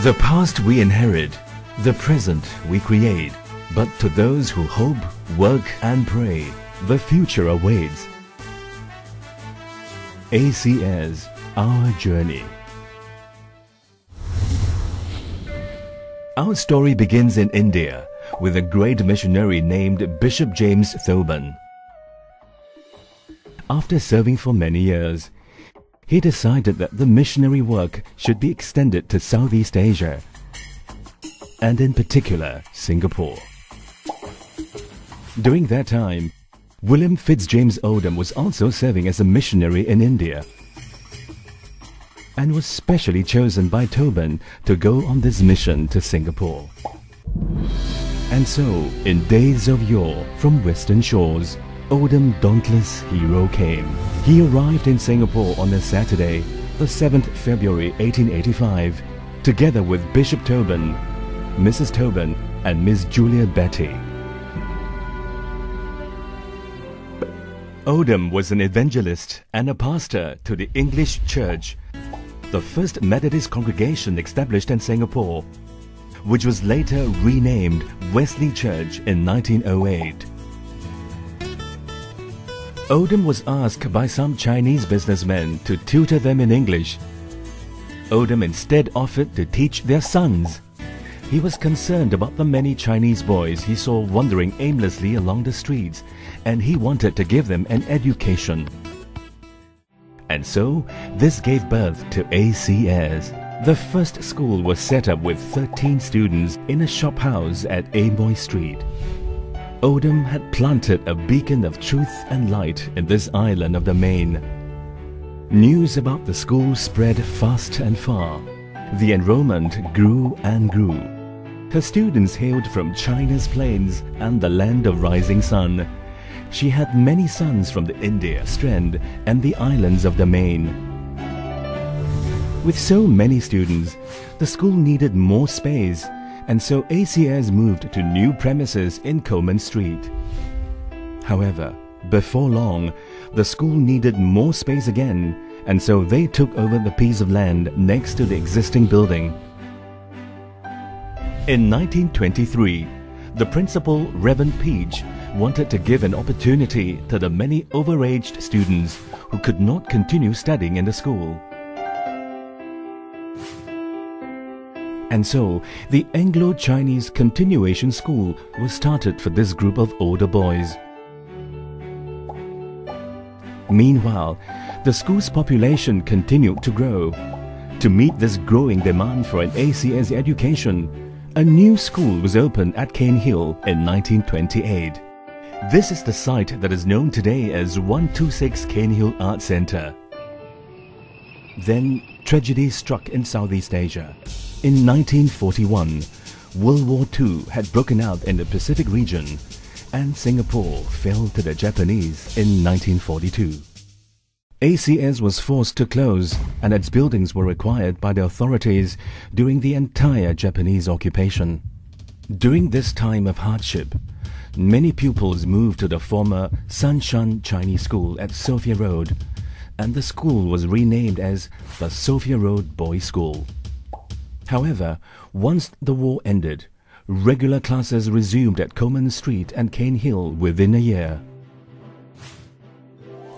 The past we inherit, the present we create. But to those who hope, work and pray, the future awaits. ACS, our journey. Our story begins in India with a great missionary named Bishop James Thoburn. After serving for many years, he decided that the missionary work should be extended to Southeast Asia, and in particular Singapore. During that time, William Fitzjames Odom was also serving as a missionary in India and was specially chosen by Thoburn to go on this mission to Singapore. And so, in days of yore, from western shores, Odom dauntless hero came. He arrived in Singapore on a Saturday, the 7th February 1885, together with Bishop Thoburn, Mrs. Thoburn and Miss Julia Betty. Odom was an evangelist and a pastor to the English Church, the first Methodist congregation established in Singapore, which was later renamed Wesley Church in 1908. Odom was asked by some Chinese businessmen to tutor them in English. Odom instead offered to teach their sons. He was concerned about the many Chinese boys he saw wandering aimlessly along the streets, and he wanted to give them an education. And so, this gave birth to ACS. The first school was set up with 13 students in a shop house at Amoy Street. Odom had planted a beacon of truth and light in this island of the Main. News about the school spread fast and far. The enrollment grew and grew. Her students hailed from China's plains and the land of rising sun. She had many sons from the India Strand and the islands of the Main. With so many students, the school needed more space, and so ACS moved to new premises in Coleman Street. However, before long, the school needed more space again, and so they took over the piece of land next to the existing building. In 1923, the principal, Reverend Peach, wanted to give an opportunity to the many overaged students who could not continue studying in the school. And so, the Anglo-Chinese Continuation School was started for this group of older boys. Meanwhile, the school's population continued to grow. To meet this growing demand for an ACS education, a new school was opened at Cane Hill in 1928. This is the site that is known today as 126 Cane Hill Art Centre. Then, tragedy struck in Southeast Asia. In 1941, World War II had broken out in the Pacific region, and Singapore fell to the Japanese in 1942. ACS was forced to close, and its buildings were required by the authorities during the entire Japanese occupation. During this time of hardship, many pupils moved to the former Sanshan Chinese School at Sophia Road, and the school was renamed as the Sophia Road Boys' School. However, once the war ended, regular classes resumed at Coleman Street and Cane Hill within a year.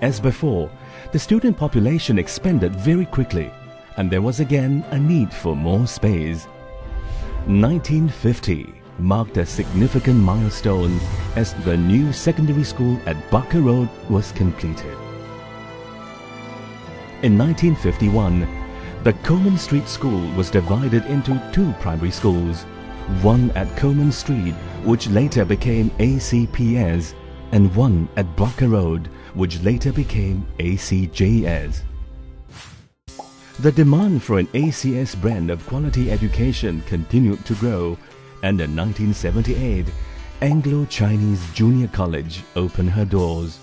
As before, the student population expanded very quickly, and there was again a need for more space. 1950 marked a significant milestone as the new secondary school at Barker Road was completed. In 1951, the Coleman Street School was divided into two primary schools, one at Coleman Street, which later became ACPS, and one at Barker Road, which later became ACJS. The demand for an ACS brand of quality education continued to grow, and in 1978, Anglo-Chinese Junior College opened her doors.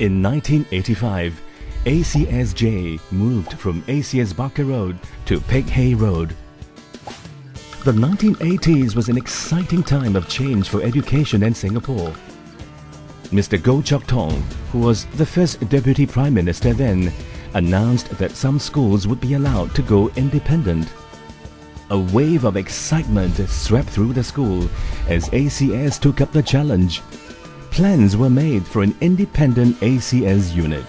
In 1985, ACSJ moved from ACS Barker Road to Peck Hay Road. The 1980s was an exciting time of change for education in Singapore. Mr. Goh Chok Tong, who was the first Deputy Prime Minister then, announced that some schools would be allowed to go independent. A wave of excitement swept through the school as ACS took up the challenge. Plans were made for an independent ACS unit.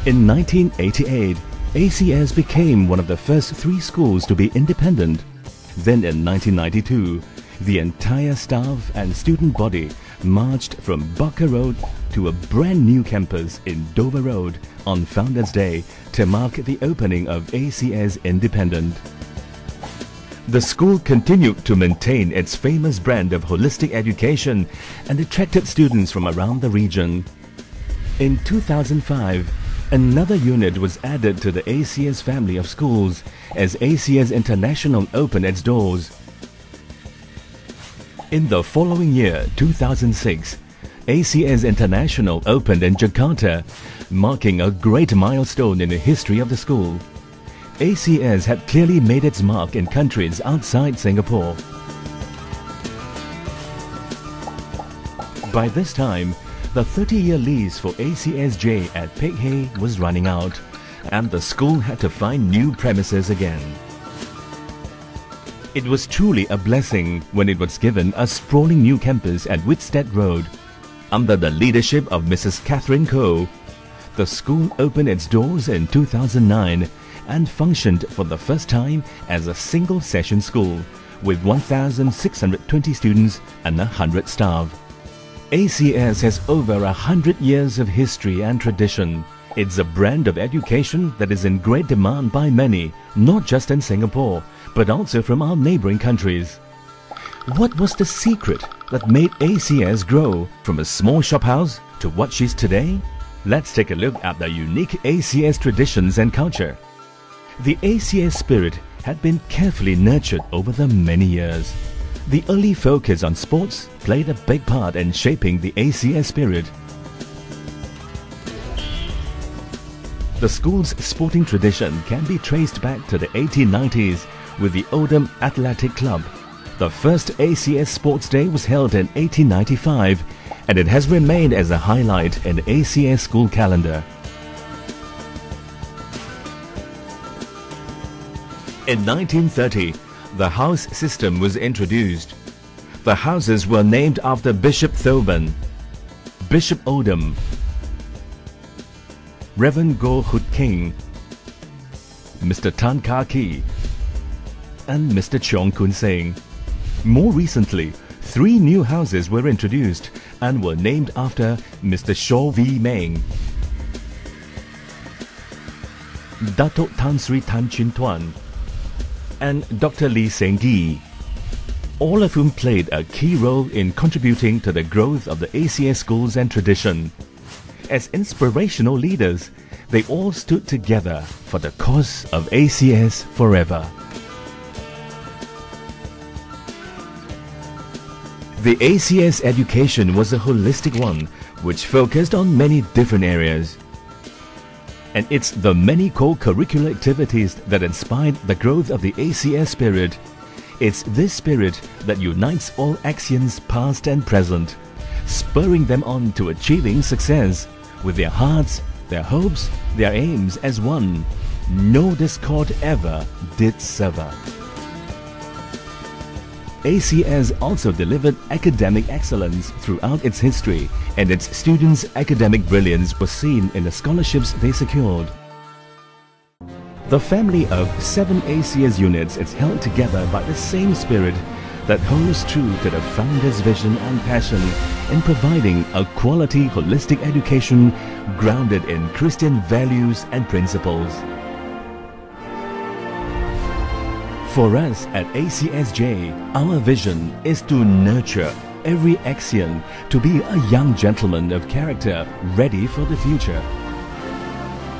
In 1988, ACS became one of the first 3 schools to be independent. Then in 1992, the entire staff and student body marched from Barker Road to a brand new campus in Dover Road on Founders Day to mark the opening of ACS Independent. The school continued to maintain its famous brand of holistic education and attracted students from around the region. In 2005, another unit was added to the ACS family of schools as ACS International opened its doors. In the following year, 2006, ACS International opened in Jakarta, marking a great milestone in the history of the school. ACS had clearly made its mark in countries outside Singapore. By this time, the 30-year lease for ACSJ at Peck Hay was running out, and the school had to find new premises again. It was truly a blessing when it was given a sprawling new campus at Whitstead Road. Under the leadership of Mrs. Catherine Koh, the school opened its doors in 2009 and functioned for the first time as a single-session school with 1,620 students and 100 staff. ACS has over 100 years of history and tradition. It's a brand of education that is in great demand by many, not just in Singapore, but also from our neighboring countries. What was the secret that made ACS grow from a small shophouse to what she's today? Let's take a look at the unique ACS traditions and culture. The ACS spirit had been carefully nurtured over the many years. The early focus on sports played a big part in shaping the ACS spirit. The school's sporting tradition can be traced back to the 1890s with the Oldham Athletic Club. The first ACS Sports Day was held in 1895 and it has remained as a highlight in the ACS school calendar. In 1930, the house system was introduced. The houses were named after Bishop Thoburn, Bishop Oldham, Reverend Goh Hoot King, Mr. Tan Kah Kee, and Mr. Cheong Koon Seng. More recently, 3 new houses were introduced and were named after Mr. Shaw V. Meng, Datuk Tan Sri Tan Chin Tuan, and Dr. Lee Seng Gee, all of whom played a key role in contributing to the growth of the ACS schools and tradition. As inspirational leaders, they all stood together for the cause of ACS forever. The ACS education was a holistic one which focused on many different areas. And it's the many co-curricular activities that inspired the growth of the ACS spirit. It's this spirit that unites all Axians past and present, spurring them on to achieving success with their hearts, their hopes, their aims as one. No discord ever did sever. ACS also delivered academic excellence throughout its history, and its students' academic brilliance was seen in the scholarships they secured. The family of 7 ACS units is held together by the same spirit that holds true to the founder's vision and passion in providing a quality holistic education grounded in Christian values and principles. For us at ACSJ, our vision is to nurture every Axian to be a young gentleman of character ready for the future.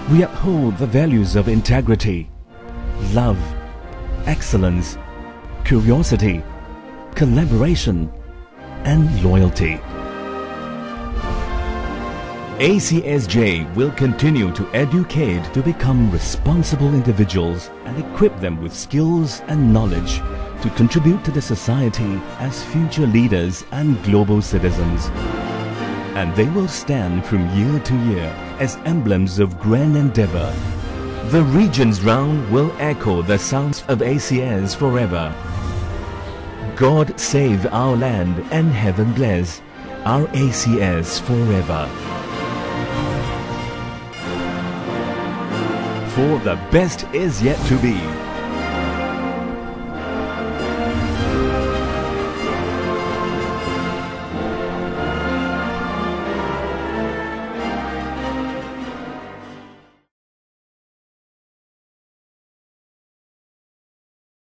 We uphold the values of integrity, love, excellence, curiosity, collaboration, and loyalty. ACSJ will continue to educate to become responsible individuals and equip them with skills and knowledge to contribute to the society as future leaders and global citizens. and they will stand from year to year as emblems of grand endeavor. The regions round will echo the sounds of ACS forever. God save our land and heaven bless our ACS forever. For the best is yet to be.